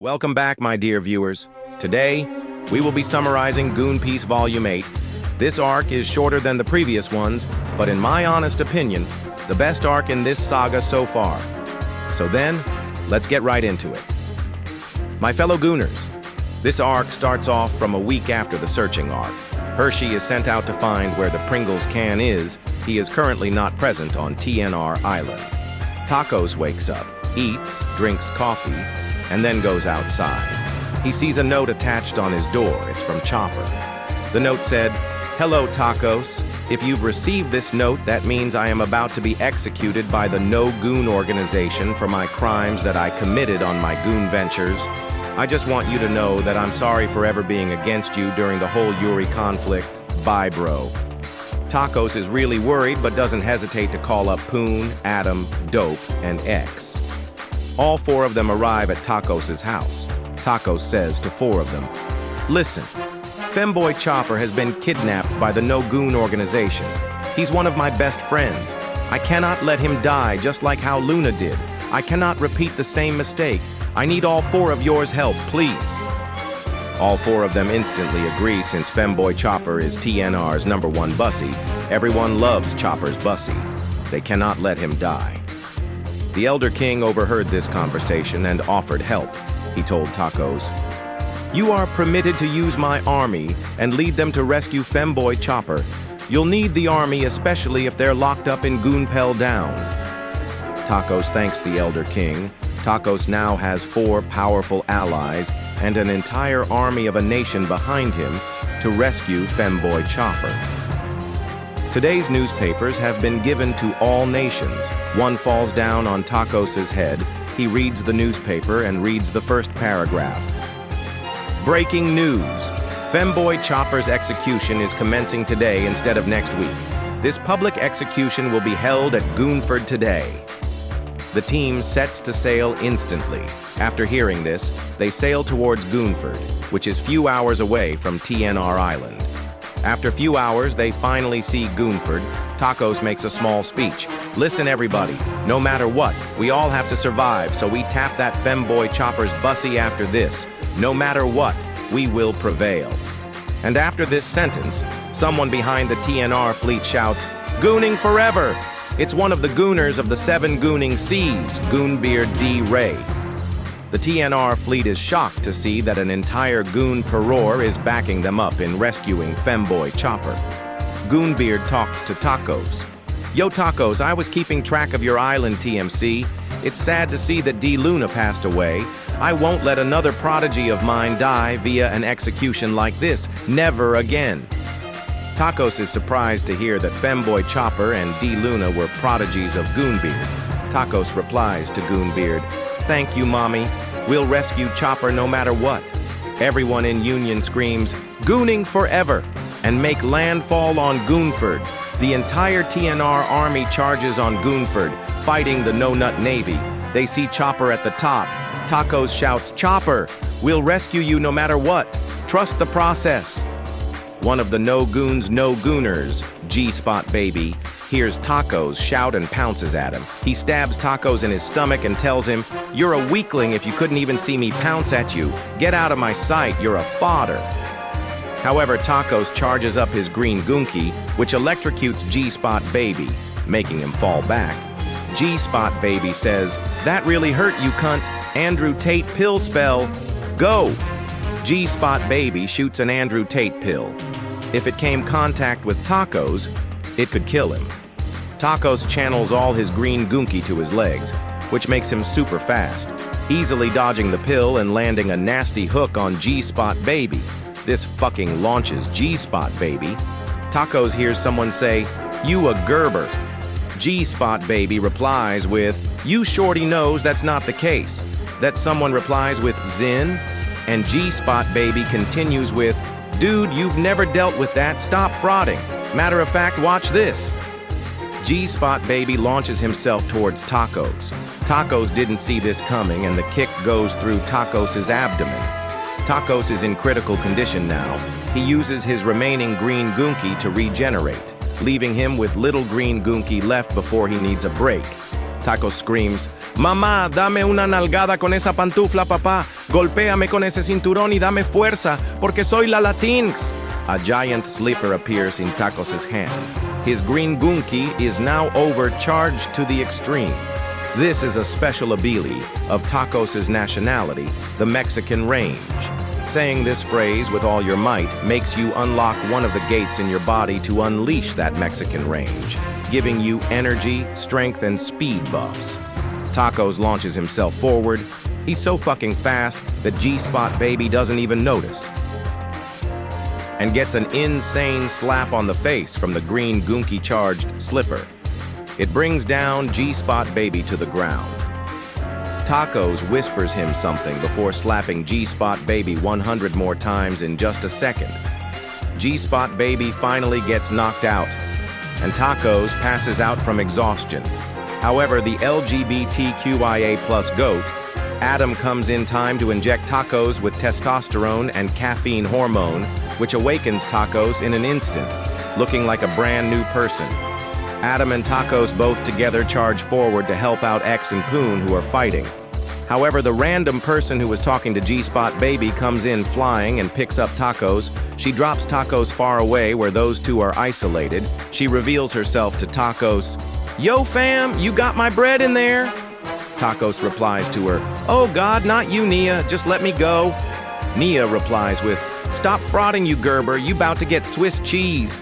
Welcome back, my dear viewers. Today, we will be summarizing Goon Piece Volume 8. This arc is shorter than the previous ones, but in my honest opinion, the best arc in this saga so far. So then, let's get right into it. My fellow Gooners, this arc starts off from a week after the searching arc. Hershey is sent out to find where the Pringles can is. He is currently not present on TNR Island. Tacos wakes up, eats, drinks coffee, and then goes outside. He sees a note attached on his door. It's from Chopper. The note said, "Hello, Tacos. If you've received this note, that means I am about to be executed by the No Goon organization for my crimes that I committed on my Goon ventures. I just want you to know that I'm sorry for ever being against you during the whole Yuri conflict. Bye, bro." Tacos is really worried but doesn't hesitate to call up Poon, Adam, Dope, and X. All four of them arrive at Tacos' house. Tacos says to four of them, "Listen, Femboy Chopper has been kidnapped by the No Goon organization. He's one of my best friends. I cannot let him die just like how Luna did. I cannot repeat the same mistake. I need all four of yours help, please." All four of them instantly agree since Femboy Chopper is TNR's #1 bussy. Everyone loves Chopper's bussy. They cannot let him die. The Elder King overheard this conversation and offered help. He told Tacos, "You are permitted to use my army and lead them to rescue Femboy Chopper. You'll need the army especially if they're locked up in Goonpell Down." Tacos thanks the Elder King. Tacos now has 4 powerful allies and an entire army of a nation behind him to rescue Femboy Chopper. Today's newspapers have been given to all nations. One falls down on Tacos' head. He reads the newspaper and reads the first paragraph. Breaking news. Femboy Chopper's execution is commencing today instead of next week. This public execution will be held at Goonford today. The team sets to sail instantly. After hearing this, they sail towards Goonford, which is few hours away from TNR Island. After few hours, they finally see Goonford. Tacos makes a small speech. "Listen, everybody, no matter what, we all have to survive, so we tap that Femboy Chopper's bussy after this. No matter what, we will prevail." And after this sentence, someone behind the TNR fleet shouts, "Gooning forever!" It's one of the Gooners of the 7 Gooning Seas, Goonbeard D. Ray. The TNR fleet is shocked to see that an entire Goon Peror is backing them up in rescuing Femboy Chopper. Goonbeard talks to Tacos. "Yo, Tacos, I was keeping track of your island, TMC. It's sad to see that D. Luna passed away. I won't let another prodigy of mine die via an execution like this. Never again." Tacos is surprised to hear that Femboy Chopper and D. Luna were prodigies of Goonbeard. Tacos replies to Goonbeard, "Thank you, Mommy. We'll rescue Chopper no matter what." Everyone in Union screams, "Gooning forever!" and make landfall on Goonford. The entire TNR army charges on Goonford, fighting the No-Nut Navy. They see Chopper at the top. Tacos shouts, "Chopper, we'll rescue you no matter what. Trust the process." One of the No Goon's No Gooners, G-Spot Baby, hears Tacos shout and pounces at him. He stabs Tacos in his stomach and tells him, "You're a weakling if you couldn't even see me pounce at you. Get out of my sight, you're a fodder." However, Tacos charges up his green Goonki, which electrocutes G-Spot Baby, making him fall back. G-Spot Baby says, "That really hurt you, cunt. Andrew Tate pill spell. Go!" G-Spot Baby shoots an Andrew Tate pill. If it came contact with Tacos, it could kill him. Tacos channels all his green Goonki to his legs, which makes him super fast, easily dodging the pill and landing a nasty hook on G-Spot Baby. This fucking launches G-Spot Baby. Tacos hears someone say, "You a Gerber." G-Spot Baby replies with, "You shorty knows that's not the case." That someone replies with Zin, and G-Spot Baby continues with, "Dude, you've never dealt with that, stop frauding. Matter of fact, watch this." G-Spot Baby launches himself towards Tacos. Tacos didn't see this coming and the kick goes through Tacos' abdomen. Tacos is in critical condition now. He uses his remaining green Goonki to regenerate, leaving him with little green Goonki left before he needs a break. Tacos screams, Mamá, dame una nalgada con esa pantufla, papá. Golpéame con ese cinturón y dame fuerza, porque soy la Latinx. A giant slipper appears in Tacos' hand. His green goon key is now overcharged to the extreme. This is a special ability of Tacos' nationality, the Mexican range. Saying this phrase with all your might makes you unlock one of the gates in your body to unleash that Mexican range, giving you energy, strength, and speed buffs. Tacos launches himself forward. He's so fucking fast that G-Spot Baby doesn't even notice, and gets an insane slap on the face from the green Goonky-charged slipper. It brings down G-Spot Baby to the ground. Tacos whispers him something before slapping G-Spot Baby 100 more times in just a second. G-Spot Baby finally gets knocked out, and Tacos passes out from exhaustion. However, the LGBTQIA+ GOAT, Adam, comes in time to inject Tacos with testosterone and caffeine hormone, which awakens Tacos in an instant, looking like a brand new person. Adam and Tacos both together charge forward to help out X and Poon, who are fighting. However, the random person who was talking to G-Spot Baby comes in flying and picks up Tacos. She drops Tacos far away where those two are isolated. She reveals herself to Tacos. "Yo, fam, you got my bread in there?" Tacos replies to her, "Oh God, not you, Nia, just let me go." Nia replies with, "Stop frauding, you Gerber, you bout to get Swiss cheesed."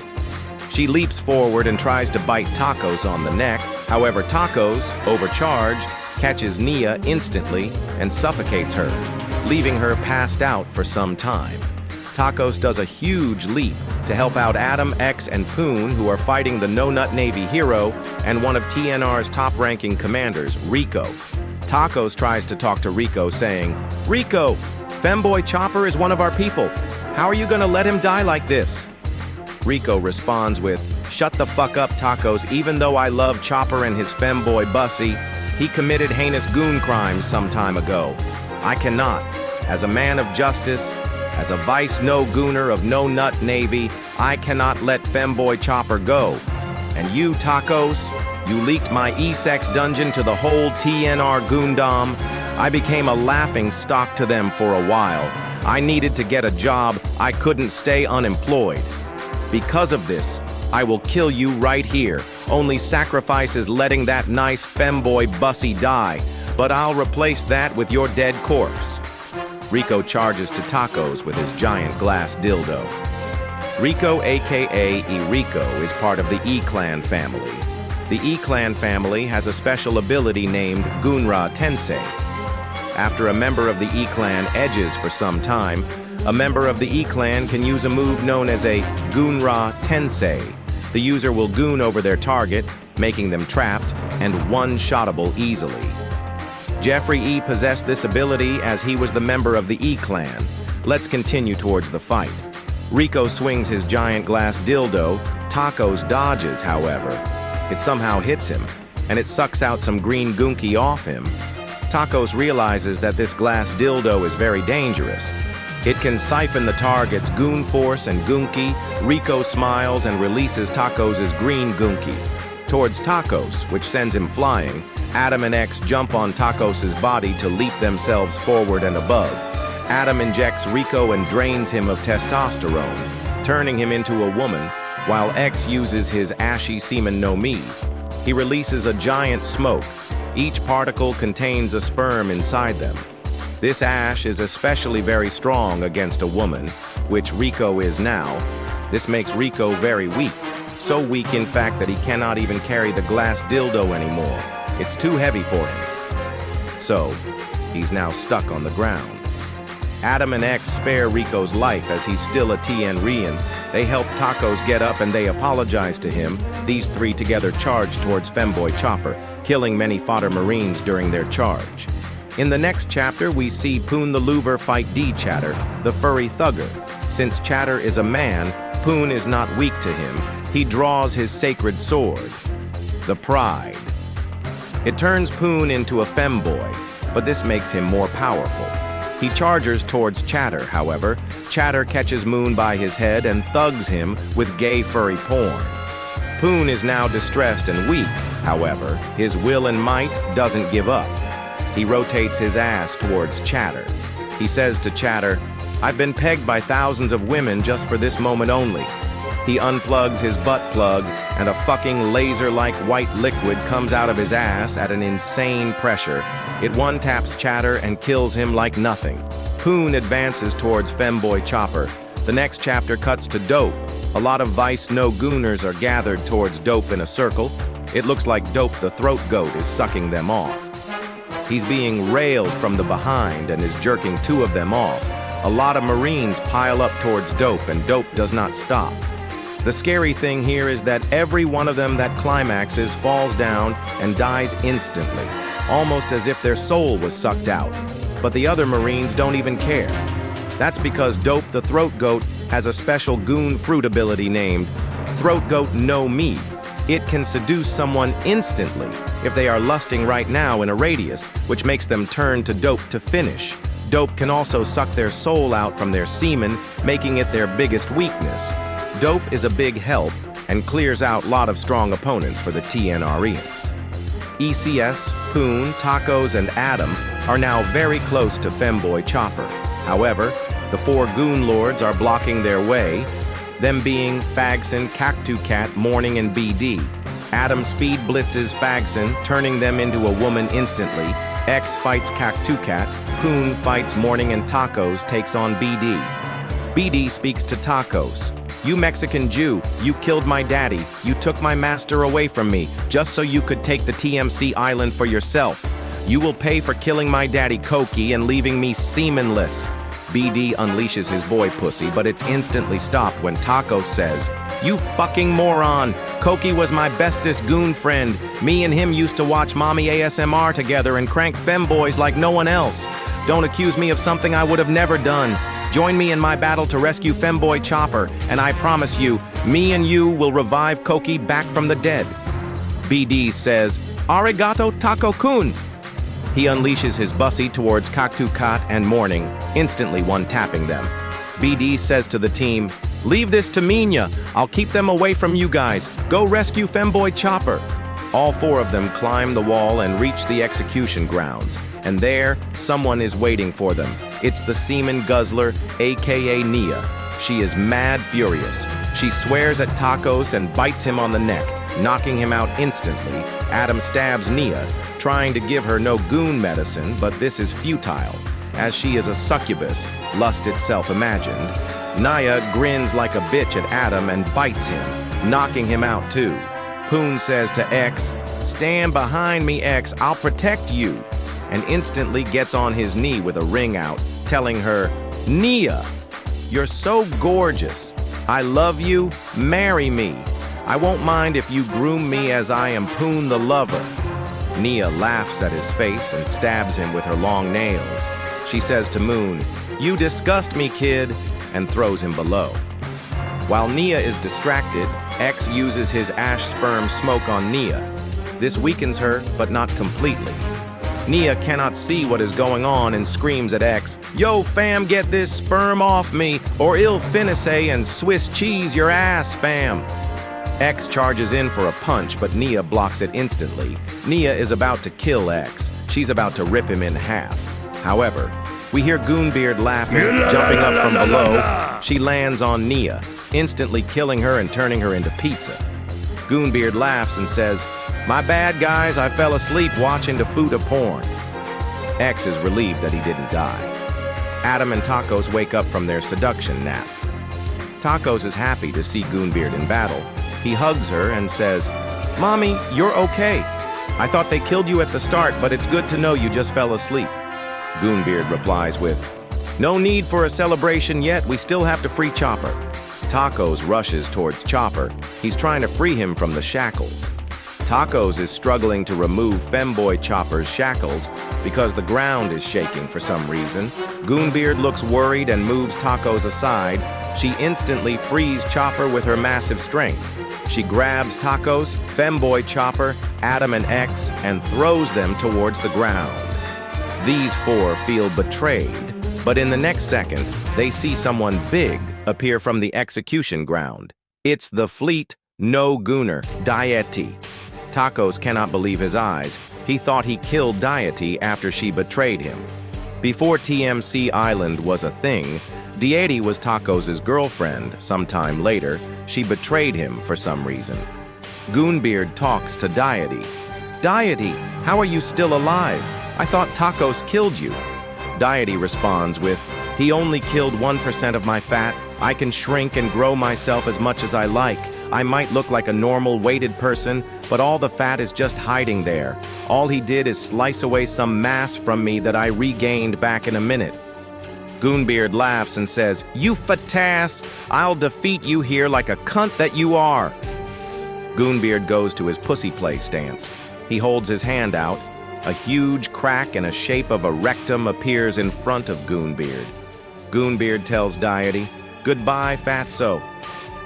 She leaps forward and tries to bite Tacos on the neck. However, Tacos, overcharged, catches Nia instantly and suffocates her, leaving her passed out for some time. Tacos does a huge leap to help out Adam, X, and Poon, who are fighting the No Nut Navy hero and one of TNR's top-ranking commanders, Rico. Tacos tries to talk to Rico, saying, "Rico, Femboy Chopper is one of our people. How are you gonna let him die like this?" Rico responds with, "Shut the fuck up, Tacos. Even though I love Chopper and his femboy Bussy, he committed heinous goon crimes some time ago. I cannot, as a man of justice, as a vice no-gooner of No Nut Navy, I cannot let femboy Chopper go. And you, Tacos, you leaked my E-Sex dungeon to the whole TNR Goondom. I became a laughing stock to them for a while. I needed to get a job. I couldn't stay unemployed. Because of this, I will kill you right here. Only sacrifice is letting that nice femboy Bussy die, but I'll replace that with your dead corpse." Rico charges to Tacos with his giant glass dildo. Rico, aka E-Rico, is part of the E-Clan family. The E-Clan family has a special ability named Gunra Tensei. After a member of the E-Clan edges for some time, a member of the E-Clan can use a move known as a Gunra Tensei. The user will goon over their target, making them trapped and one-shottable easily. Jeffrey E. possessed this ability as he was the member of the E-Clan. Let's continue towards the fight. Rico swings his giant glass dildo. Tacos dodges, however. It somehow hits him, and it sucks out some green goonky off him. Tacos realizes that this glass dildo is very dangerous. It can siphon the target's goon force and goonky. Rico smiles and releases Tacos' green goonky towards Tacos, which sends him flying. Adam and X jump on Tacos' body to leap themselves forward and above. Adam injects Rico and drains him of testosterone, turning him into a woman, while X uses his ashy semen no me. He releases a giant smoke. Each particle contains a sperm inside them. This ash is especially very strong against a woman, which Rico is now. This makes Rico very weak. So weak, in fact, that he cannot even carry the glass dildo anymore. It's too heavy for him. So, he's now stuck on the ground. Adam and X spare Rico's life as he's still a TN-Rian. They help Tacos get up and they apologize to him. These three together charge towards Femboy Chopper, killing many fodder Marines during their charge. In the next chapter, we see Poon the Louver fight D-Chatter, the furry thugger. Since Chatter is a man, Poon is not weak to him. He draws his sacred sword, the Pride. It turns Poon into a femboy, but this makes him more powerful. He charges towards Chatter, however. Chatter catches Moon by his head and thugs him with gay furry porn. Poon is now distressed and weak, however. His will and might doesn't give up. He rotates his ass towards Chatter. He says to Chatter, "I've been pegged by thousands of women just for this moment only." He unplugs his butt plug, and a fucking laser-like white liquid comes out of his ass at an insane pressure. It one-taps Chatter and kills him like nothing. Poon advances towards Femboy Chopper. The next chapter cuts to Dope. A lot of Vice no-gooners are gathered towards Dope in a circle. It looks like Dope the throat goat is sucking them off. He's being railed from the behind and is jerking two of them off. A lot of Marines pile up towards Dope, and Dope does not stop. The scary thing here is that every one of them that climaxes falls down and dies instantly, almost as if their soul was sucked out. But the other Marines don't even care. That's because Dope the Throat Goat has a special goon fruit ability named Throat Goat No Me. It can seduce someone instantly if they are lusting right now in a radius, which makes them turn to Dope to finish. Dope can also suck their soul out from their semen, making it their biggest weakness. Dope is a big help and clears out a lot of strong opponents for the TNRians. ECS, Poon, Tacos, and Adam are now very close to Femboy Chopper. However, the four Goon Lords are blocking their way, them being Fagson, Cactu Cat, Morning, and BD. Adam speed blitzes Fagson, turning them into a woman instantly. X fights Cactu Cat. Poon fights Morning, and Tacos takes on BD. BD speaks to Tacos. "You Mexican Jew, you killed my daddy. You took my master away from me, just so you could take the TMC island for yourself. You will pay for killing my daddy Koki and leaving me semenless." BD unleashes his boy pussy, but it's instantly stopped when Tacos says, "You fucking moron. Koki was my bestest goon friend. Me and him used to watch mommy ASMR together and crank femboys like no one else. Don't accuse me of something I would have never done. Join me in my battle to rescue Femboy Chopper, and I promise you, me and you will revive Koki back from the dead." BD says, "Arigato Taco-kun." He unleashes his bussy towards Cactu Cat and Morning, instantly one-tapping them. BD says to the team, "Leave this to Minya. I'll keep them away from you guys. Go rescue Femboy Chopper." All four of them climb the wall and reach the execution grounds, and there, someone is waiting for them. It's the semen guzzler, aka Nia. She is mad furious. She swears at Tacos and bites him on the neck, knocking him out instantly. Adam stabs Nia, trying to give her no goon medicine, but this is futile, as she is a succubus, lust itself imagined. Nia grins like a bitch at Adam and bites him, knocking him out too. Poon says to X, "Stand behind me, X, I'll protect you," and instantly gets on his knee with a ring out, telling her, "Nia, you're so gorgeous. I love you, marry me. I won't mind if you groom me as I am Poon the lover." Nia laughs at his face and stabs him with her long nails. She says to Moon, "You disgust me, kid," and throws him below. While Nia is distracted, X uses his ash sperm smoke on Nia. This weakens her, but not completely. Nia cannot see what is going on and screams at X, "Yo fam, get this sperm off me, or I'll finesse and Swiss cheese your ass, fam." X charges in for a punch, but Nia blocks it instantly. Nia is about to kill X. She's about to rip him in half. However, we hear Goonbeard laughing, jumping up from below. She lands on Nia, instantly killing her and turning her into pizza. Goonbeard laughs and says, "My bad, guys, I fell asleep watching the Fuda porn." X is relieved that he didn't die. Adam and Tacos wake up from their seduction nap. Tacos is happy to see Goonbeard in battle. He hugs her and says, "Mommy, you're okay. I thought they killed you at the start, but it's good to know you just fell asleep." Goonbeard replies with, "No need for a celebration yet, we still have to free Chopper." Tacos rushes towards Chopper. He's trying to free him from the shackles. Tacos is struggling to remove Femboy Chopper's shackles because the ground is shaking for some reason. Goonbeard looks worried and moves Tacos aside. She instantly frees Chopper with her massive strength. She grabs Tacos, Femboy Chopper, Adam, and X and throws them towards the ground. These four feel betrayed, but in the next second, they see someone big appear from the execution ground. It's the fleet no-gooner, Diety. Tacos cannot believe his eyes. He thought he killed Deity after she betrayed him. Before TMC Island was a thing, Deity was Tacos' girlfriend. Sometime later, she betrayed him for some reason. Goonbeard talks to Deity. "Deity, how are you still alive? I thought Tacos killed you." Deity responds with, "He only killed 1% of my fat. I can shrink and grow myself as much as I like. I might look like a normal weighted person, but all the fat is just hiding there. All he did is slice away some mass from me that I regained back in a minute." Goonbeard laughs and says, "You fatass! I'll defeat you here like a cunt that you are." Goonbeard goes to his pussy play stance. He holds his hand out. A huge crack in the shape of a rectum appears in front of Goonbeard. Goonbeard tells Deity, "Goodbye, fatso,"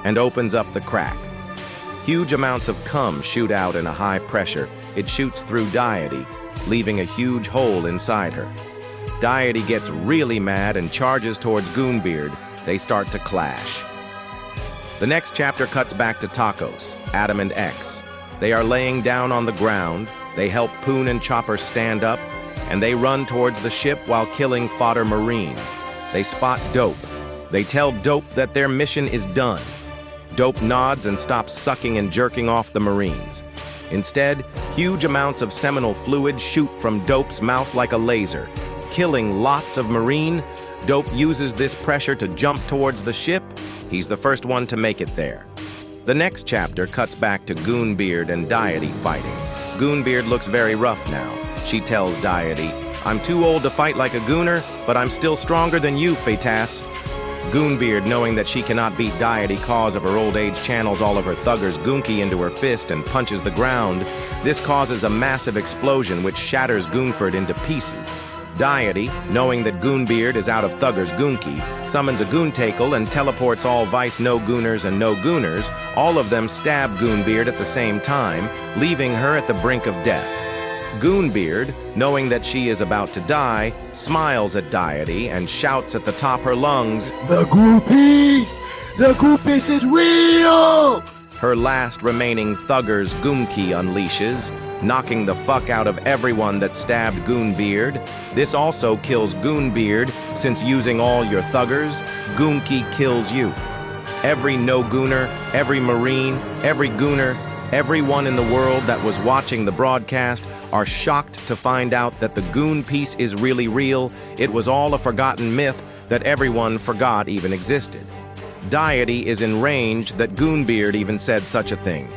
and opens up the crack. Huge amounts of cum shoot out in a high pressure. It shoots through Deity, leaving a huge hole inside her. Deity gets really mad and charges towards Goonbeard. They start to clash. The next chapter cuts back to Tacos, Adam and X. They are laying down on the ground. They help Poon and Chopper stand up, and they run towards the ship while killing Fodder Marine. They spot Dope. They tell Dope that their mission is done. Dope nods and stops sucking and jerking off the Marines. Instead, huge amounts of seminal fluid shoot from Dope's mouth like a laser, killing lots of Marine. Dope uses this pressure to jump towards the ship. He's the first one to make it there. The next chapter cuts back to Goonbeard and Deity fighting. Goonbeard looks very rough now. She tells Deity, "I'm too old to fight like a gooner, but I'm still stronger than you, fatass." Goonbeard, knowing that she cannot beat Deity cause of her old age, channels all of her thugger's goonki into her fist and punches the ground. This causes a massive explosion which shatters Goonford into pieces. Deity, knowing that Goonbeard is out of thugger's goonki, summons a goontakel and teleports all vice no-gooners and no-gooners. All of them stab Goonbeard at the same time, leaving her at the brink of death. Goonbeard, knowing that she is about to die, smiles at Deity and shouts at the top her lungs, "The Goon Piece! The Goon Piece is real!" Her last remaining thugger's goonki unleashes, knocking the fuck out of everyone that stabbed Goonbeard. This also kills Goonbeard, since using all your thuggers, goonki kills you. Every no-gooner, every Marine, every gooner, everyone in the world that was watching the broadcast are shocked to find out that the Goon Piece is really real. It was all a forgotten myth that everyone forgot even existed. Deity is enraged that Goonbeard even said such a thing.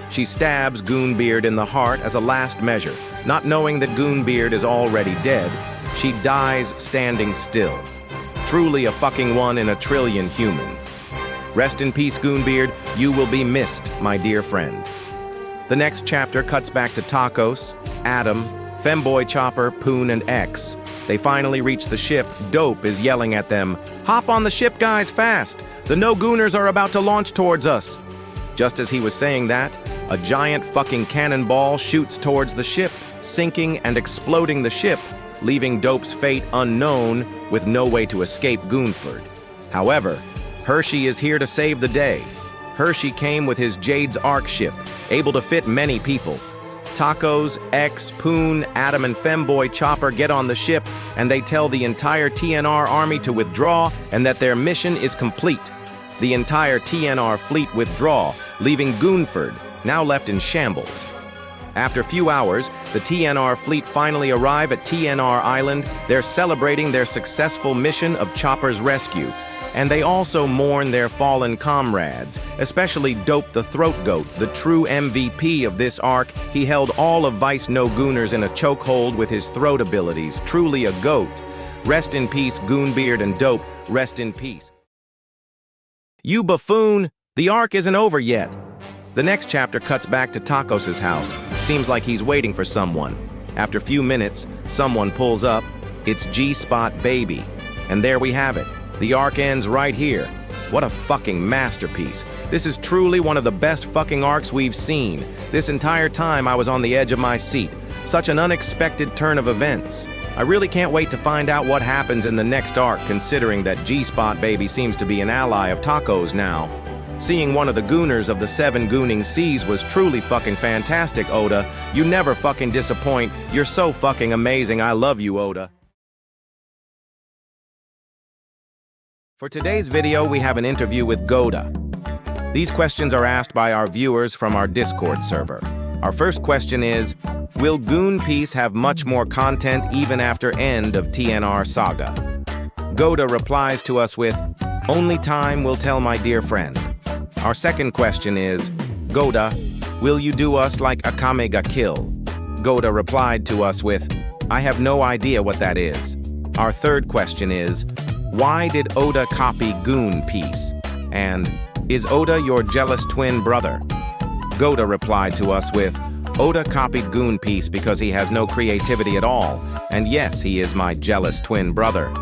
She stabs Goonbeard in the heart as a last measure. Not knowing that Goonbeard is already dead, she dies standing still. Truly a fucking one in a trillion human. Rest in peace, Goonbeard. You will be missed, my dear friend. The next chapter cuts back to Tacos, Adam, Femboy Chopper, Poon, and X. They finally reach the ship. Dope is yelling at them, "Hop on the ship, guys, fast! The no-gooners are about to launch towards us." Just as he was saying that, a giant fucking cannonball shoots towards the ship, sinking and exploding the ship, leaving Dope's fate unknown with no way to escape Goonford. However, Hershey is here to save the day. Hershey came with his Jade's Arc ship, able to fit many people. Tacos, X, Poon, Adam, and Femboy Chopper get on the ship, and they tell the entire TNR army to withdraw and that their mission is complete. The entire TNR fleet withdraw, leaving Goonford, now left in shambles. After a few hours, the TNR fleet finally arrive at TNR Island. They're celebrating their successful mission of Chopper's rescue, and they also mourn their fallen comrades, especially Dope the Throat Goat, the true MVP of this arc. He held all of Vice No-Gooners in a chokehold with his throat abilities, truly a goat. Rest in peace, Goonbeard and Dope, rest in peace. You buffoon! The arc isn't over yet. The next chapter cuts back to Tacos' house. Seems like he's waiting for someone. After a few minutes, someone pulls up. It's G-Spot Baby. And there we have it. The arc ends right here. What a fucking masterpiece. This is truly one of the best fucking arcs we've seen. This entire time I was on the edge of my seat. Such an unexpected turn of events. I really can't wait to find out what happens in the next arc, considering that G-Spot Baby seems to be an ally of Tacos now. Seeing one of the gooners of the 7 gooning seas was truly fucking fantastic, Oda. You never fucking disappoint. You're so fucking amazing. I love you, Oda. For today's video, we have an interview with Goda. These questions are asked by our viewers from our Discord server. Our first question is, will Goon Piece have much more content even after end of TNR Saga? Goda replies to us with, only time will tell, my dear friend. Our second question is, Goda, will you do us like Akame ga Kill? Goda replied to us with, I have no idea what that is. Our third question is, why did Oda copy Goon Piece? And, is Oda your jealous twin brother? Goda replied to us with, Oda copied Goon Piece because he has no creativity at all, and yes, he is my jealous twin brother.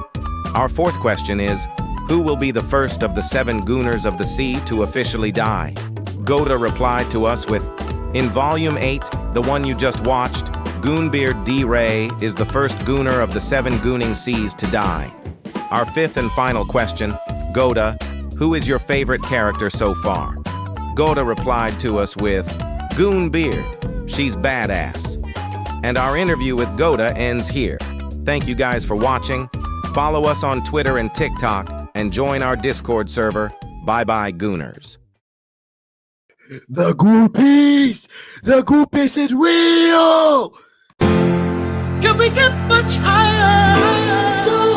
Our fourth question is, who will be the first of the 7 Gooners of the Sea to officially die? Goda replied to us with, in Volume 8, the one you just watched, Goonbeard D-Ray is the first Gooner of the 7 Gooning Seas to die. Our fifth and final question, Goda, who is your favorite character so far? Goda replied to us with, Goonbeard, she's badass. And our interview with Goda ends here. Thank you guys for watching. Follow us on Twitter and TikTok, and join our Discord server. Bye-bye, Gooners. The Goon Piece! The Goon Piece is real! Can we get much higher? So